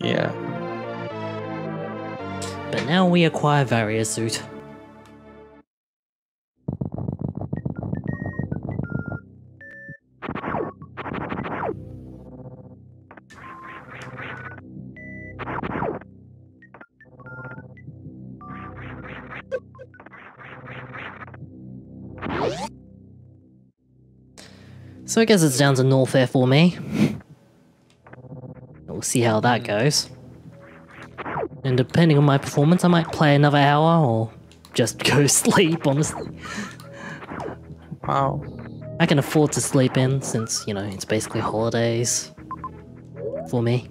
Yeah. But now we acquire Varia Suit. So I guess it's down to Norfair for me. We'll see how that goes. And depending on my performance, I might play another hour or just go sleep, honestly. Wow. I can afford to sleep in since, you know, it's basically holidays for me.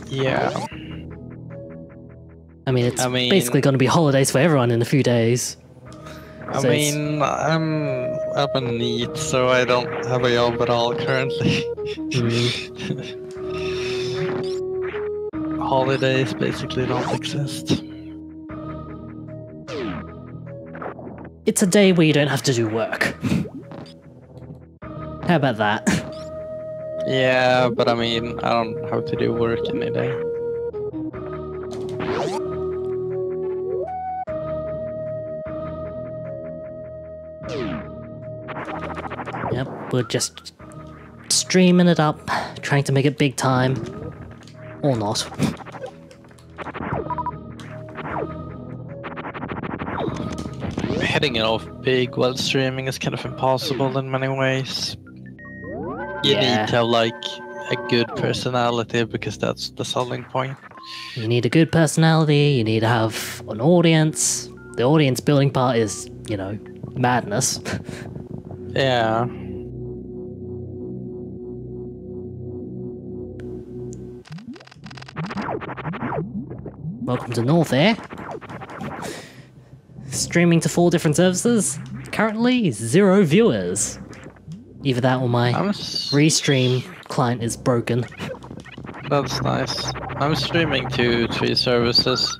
Yeah. I mean, it's basically going to be holidays for everyone in a few days. I mean, I'm a NEET, so I don't have a job at all currently. Holidays basically don't exist. It's a day where you don't have to do work. How about that? Yeah, but I mean, I don't have to do work any day. Yep, we're just streaming it up, trying to make it big time. Or not. Hitting it off big while streaming is kind of impossible in many ways. You need to have like a good personality because that's the selling point. You need a good personality, you need to have an audience. The audience building part is, you know, madness. Yeah. Welcome to Norfair. Streaming to 4 different services. Currently, 0 viewers. Either that or my restream client is broken. That's nice. I'm streaming to 3 services.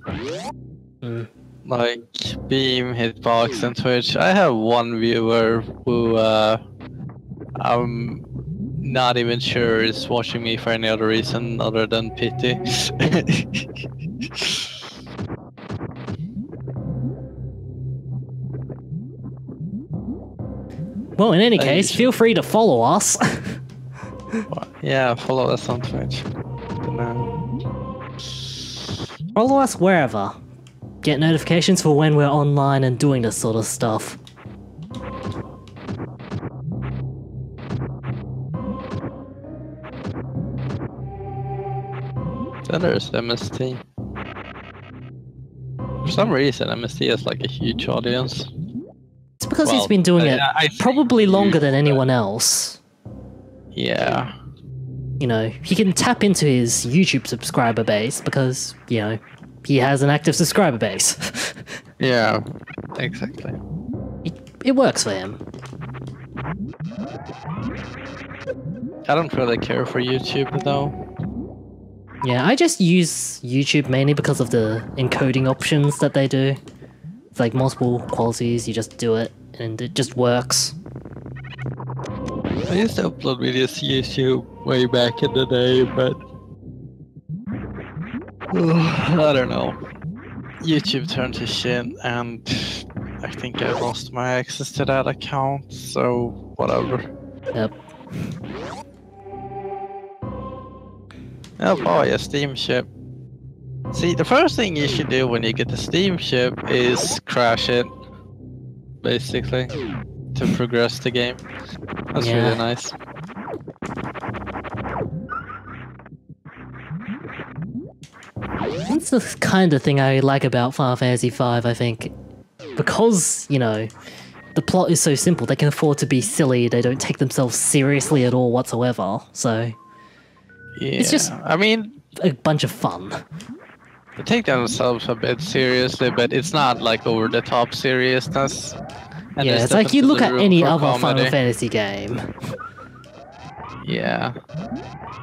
Like Beam, Hitbox, and Twitch. I have 1 viewer who I'm not even sure is watching me for any other reason other than pity. Well, in any case, feel free to follow us. Yeah, follow us on Twitch. Follow us wherever. Get notifications for when we're online and doing this sort of stuff. Then there's MST. For some reason, MST has like a huge audience. It's because he's been doing it probably longer than anyone else. Yeah. You know, he can tap into his YouTube subscriber base because, you know, he has an active subscriber base. Yeah, exactly. It works for him. I don't really care for YouTube though. Yeah, I just use YouTube mainly because of the encoding options that they do. It's like multiple qualities, you just do it, and it just works. I used to upload videos to YouTube way back in the day, but I don't know. YouTube turned to shit, and I think I lost my access to that account, so whatever. Yep. Oh boy, a Steam ship. See, the first thing you should do when you get the Steam ship is crash it, basically, to progress the game. That's really nice. That's the kind of thing I like about Final Fantasy V, I think. Because, you know, the plot is so simple, they can afford to be silly, they don't take themselves seriously at all whatsoever, so... Yeah, it's just, I mean, a bunch of fun. They take themselves a bit seriously, but it's not like over-the-top seriousness. And yeah, it's like you look at any other Final Fantasy game. Yeah.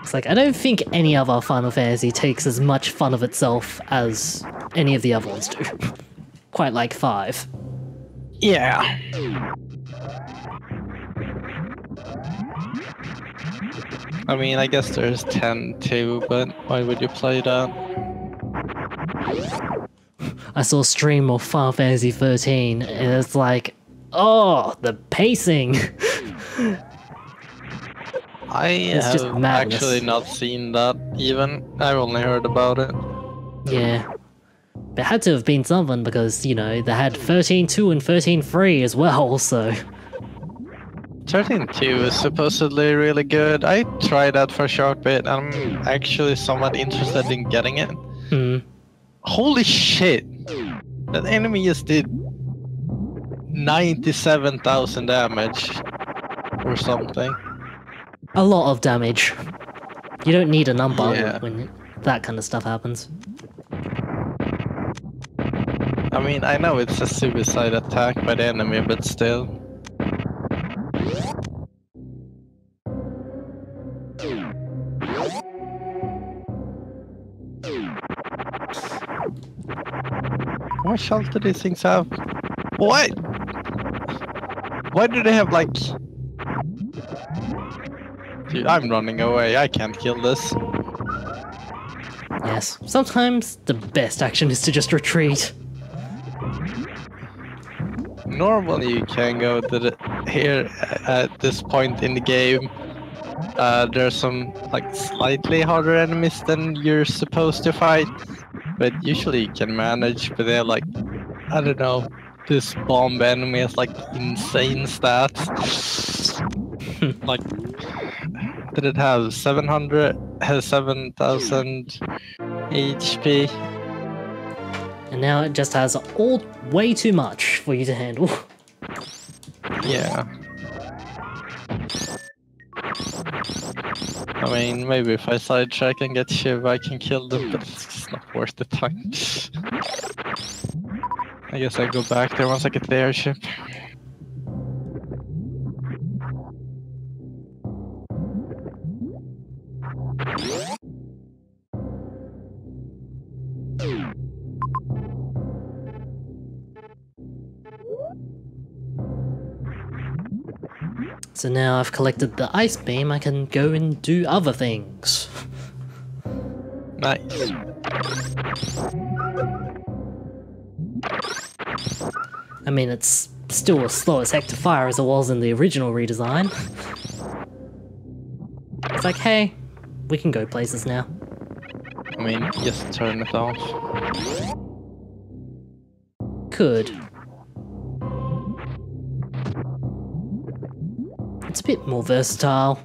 It's like, I don't think any other Final Fantasy takes as much fun of itself as any of the other ones do. Quite like 5. Yeah. I mean, I guess there's 10 too, but why would you play that? I saw a stream of Final Fantasy 13, and it's like, oh, the pacing! I It's just have madness. actually not seen that even. I've only heard about it. Yeah. There had to have been something because, you know, they had 13.2 and 13.3 as well, so... 13.2 is supposedly really good. I tried that for a short bit. I'm actually somewhat interested in getting it. Hmm. Holy shit! That enemy just did 97,000 damage or something. A lot of damage. You don't need a number Yeah. when that kind of stuff happens. I mean, I know it's a suicide attack by the enemy, but still. How much health do these things have? What? Why do they have like... Dude, I'm running away. I can't kill this. Yes, sometimes the best action is to just retreat. Normally you can go to the... Here, at this point in the game, there's some like slightly harder enemies than you're supposed to fight. But usually you can manage, but they're like... I don't know. This bomb enemy has like insane stats. Like... Did it have 700? Has 7,000 HP. And now it just has way too much for you to handle. Yeah. I mean, maybe if I sidetrack and get Shiv, I can kill them, but it's just not worth the time. I guess I go back there once I get the airship. So now I've collected the ice beam, I can go and do other things. Nice. I mean, it's still as slow as heck to fire as it was in the original redesign. It's like, hey, we can go places now. I mean, just turn it off. Could. It's a bit more versatile,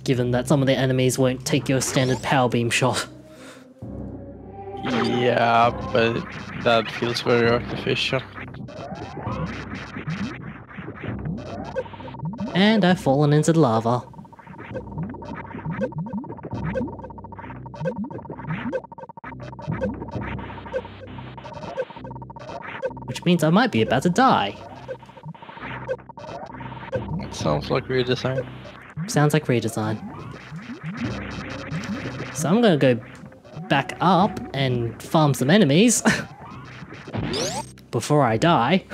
given that some of the enemies won't take your standard power beam shot. Yeah, but that feels very artificial. And I've fallen into the lava. Which means I might be about to die. Sounds like redesign. Sounds like redesign. So I'm gonna go back up and farm some enemies before I die.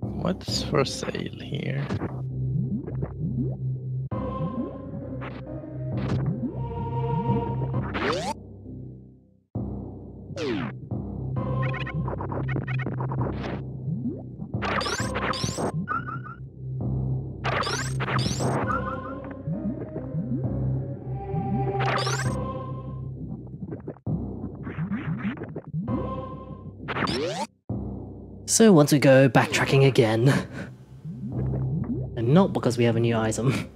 What's for sale here? So once we go backtracking again, and not because we have a new item.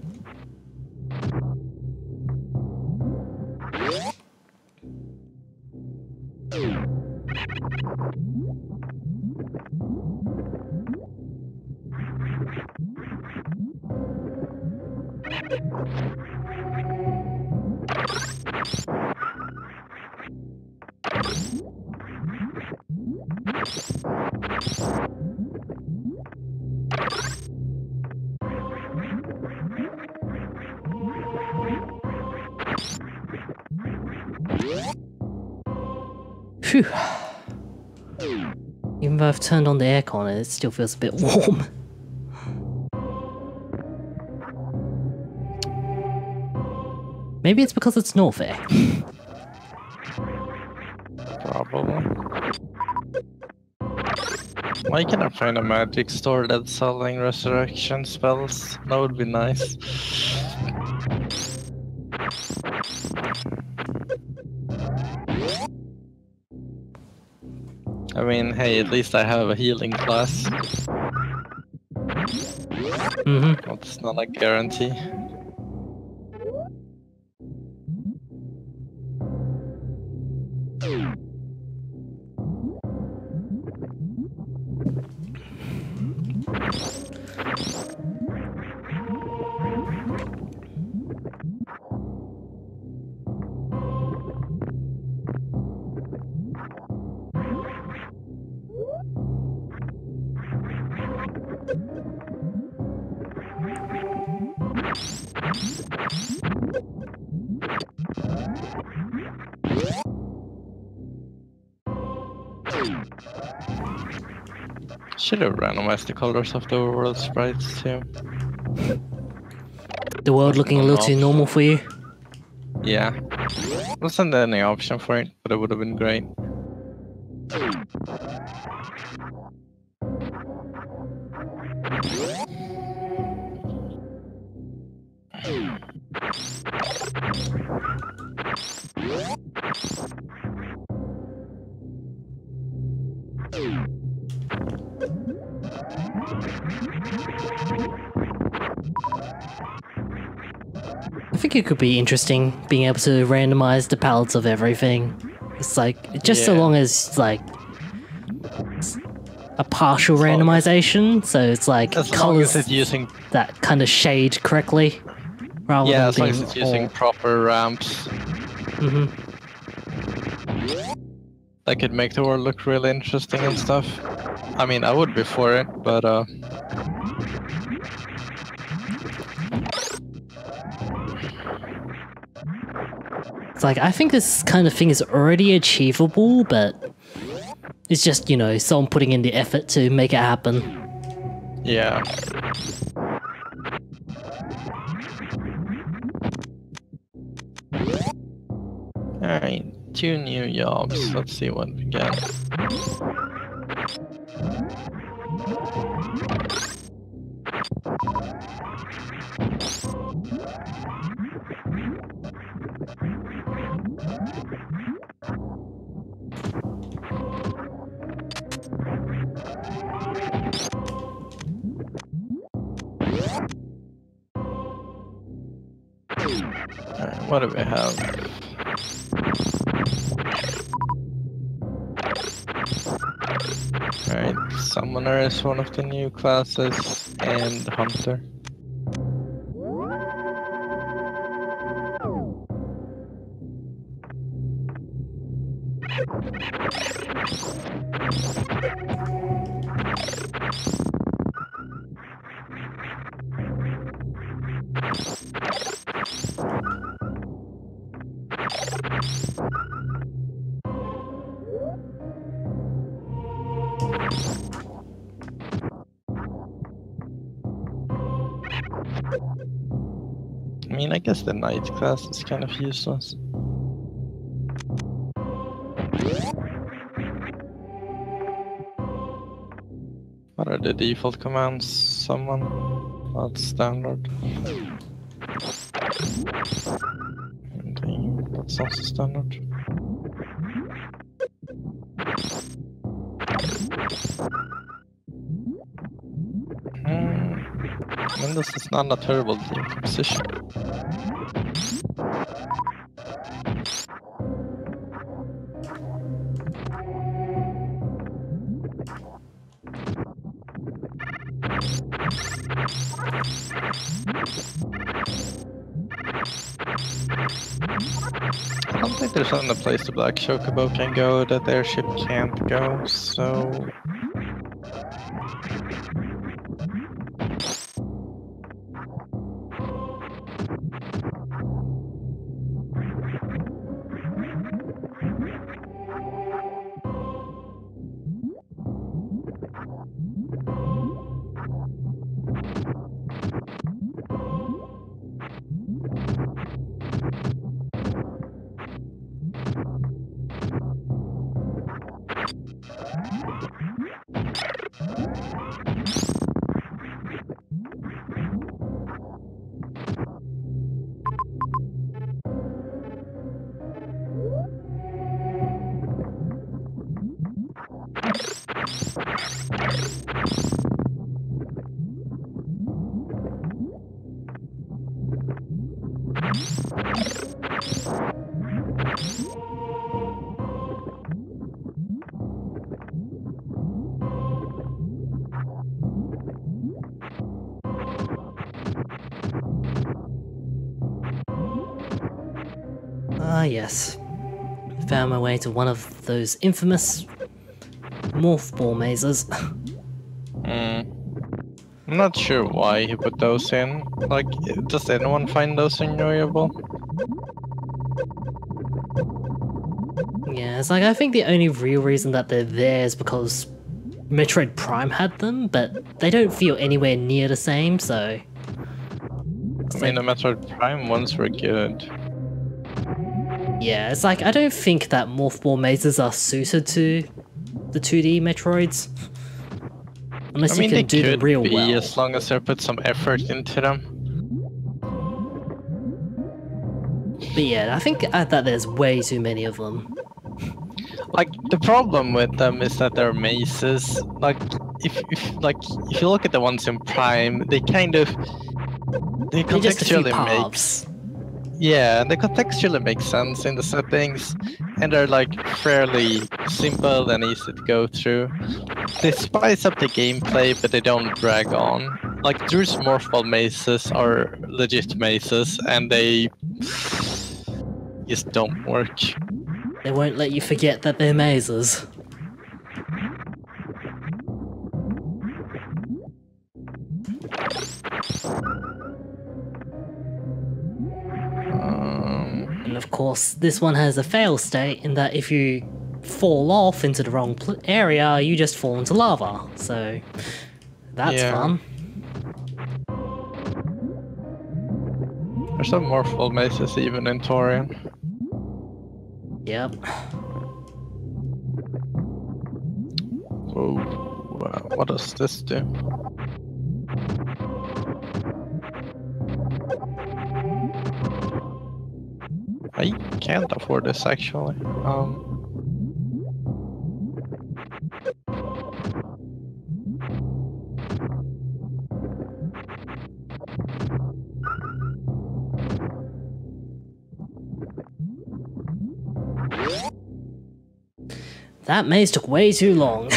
Phew. Even though I've turned on the aircon, it still feels a bit warm. Maybe it's because it's Norfair. Probably. Why can't I find a magic store that's selling resurrection spells? That would be nice. I mean, hey, at least I have a healing class. That's not a guarantee. Should have randomized the colors of the overworld sprites too. The world looking a little too normal for you? Yeah. Wasn't there any option for it, but it would have been great. I think it could be interesting being able to randomize the palettes of everything. It's like, just so long as, like, a partial randomization, so it's like as colors long as it's using that kind of shade correctly, rather than as long being as it's using proper ramps. That could make the world look really interesting and stuff. I mean, I would be for it, but it's like, I think this kind of thing is already achievable, but it's just, you know, someone putting in the effort to make it happen. yeah. Alright, 2 new jobs. Let's see what we get. Alright, what do we have? Alright, Summoner is one of the new classes, and Hunter. I mean, I guess the Knight class is kind of useless. What are the default commands? Summon? That's standard. And that's also standard. I mean, this is not a terrible decomposition. I don't think there's any place the Black Chocobo can go that the airship can't go, so... Ah, yes. Found my way to one of those infamous morph ball mazes. I'm not sure why he put those in. Like, does anyone find those enjoyable? Yeah, it's like I think the only real reason that they're there is because Metroid Prime had them, but they don't feel anywhere near the same, so... I mean, the Metroid Prime ones were good. Yeah, it's like I don't think that morph ball mazes are suited to the 2D Metroids. Unless I mean, you they can do them could real be, well. as long as they put some effort into them. But yeah, I think that there's way too many of them. Like, the problem with them is that they're mazes. Like, if you look at the ones in Prime, they kind of... They They're just a few contextually paths. Yeah, they contextually make sense in the settings, and they're like fairly simple and easy to go through. They spice up the gameplay, but they don't drag on. Like, Drew's morphball mazes are legit mazes, and they just don't work. They won't let you forget that they're mazes. And of course, this one has a fail state in that if you fall off into the wrong area, you just fall into lava. So that's fun. There's some morphball mazes even in Torian. Yep. Oh, what does this do? I can't afford this actually. That maze took way too long.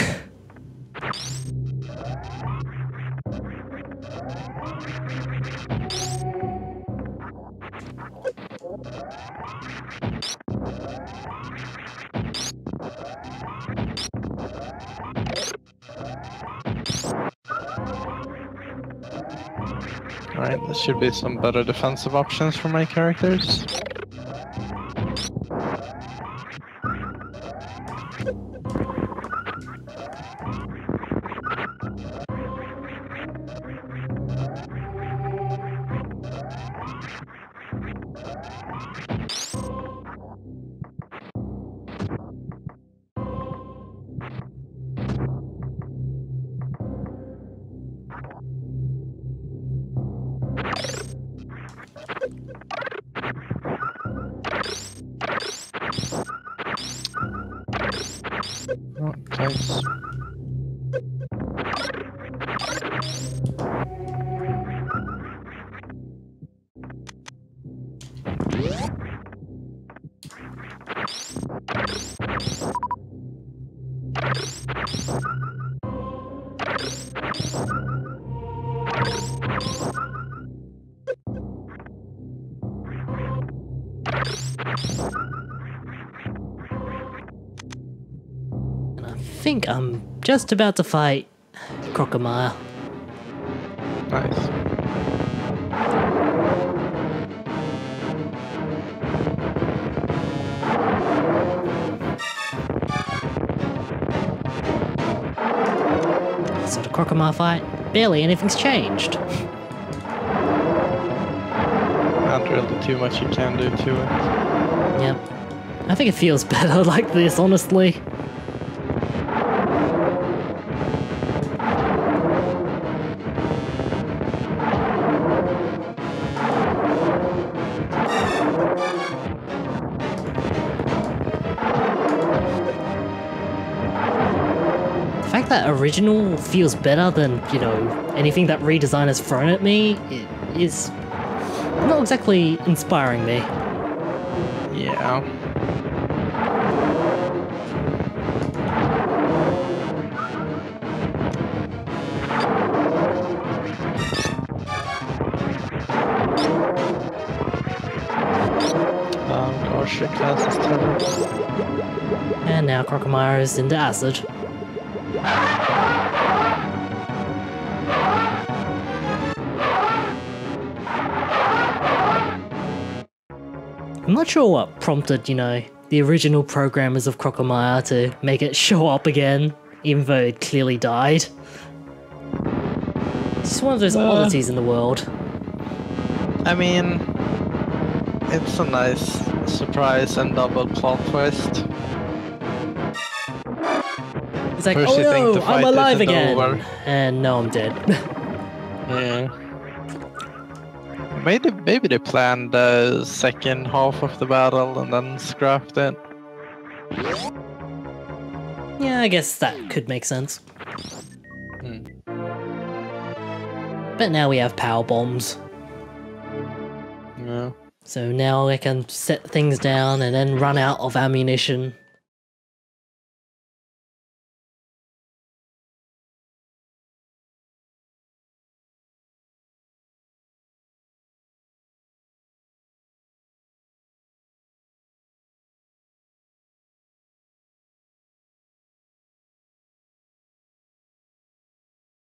Alright, there should be some better defensive options for my characters. Oh, nice. I think I'm just about to fight Crocomile. Nice. So the Crocomile fight, barely anything's changed. Not really too much you can do to it. Yep. I think it feels better like this, honestly. The fact that original feels better than, you know, anything that redesign has thrown at me is not exactly inspiring me. Yeah. Oh gosh. Crusher class is terrible. And now Crocomire is into acid. I'm not sure what prompted, you know, the original programmers of Crocomire to make it show up again, even though it clearly died. It's just one of those oddities in the world. I mean, it's a nice surprise and double plot twist. It's like, First oh you think no, the I'm fight alive isn't again! over. And no, I'm dead. Yeah. Maybe they planned the second half of the battle and then scrapped it. Yeah, I guess that could make sense. But now we have power bombs. Yeah. So now I can set things down and then run out of ammunition.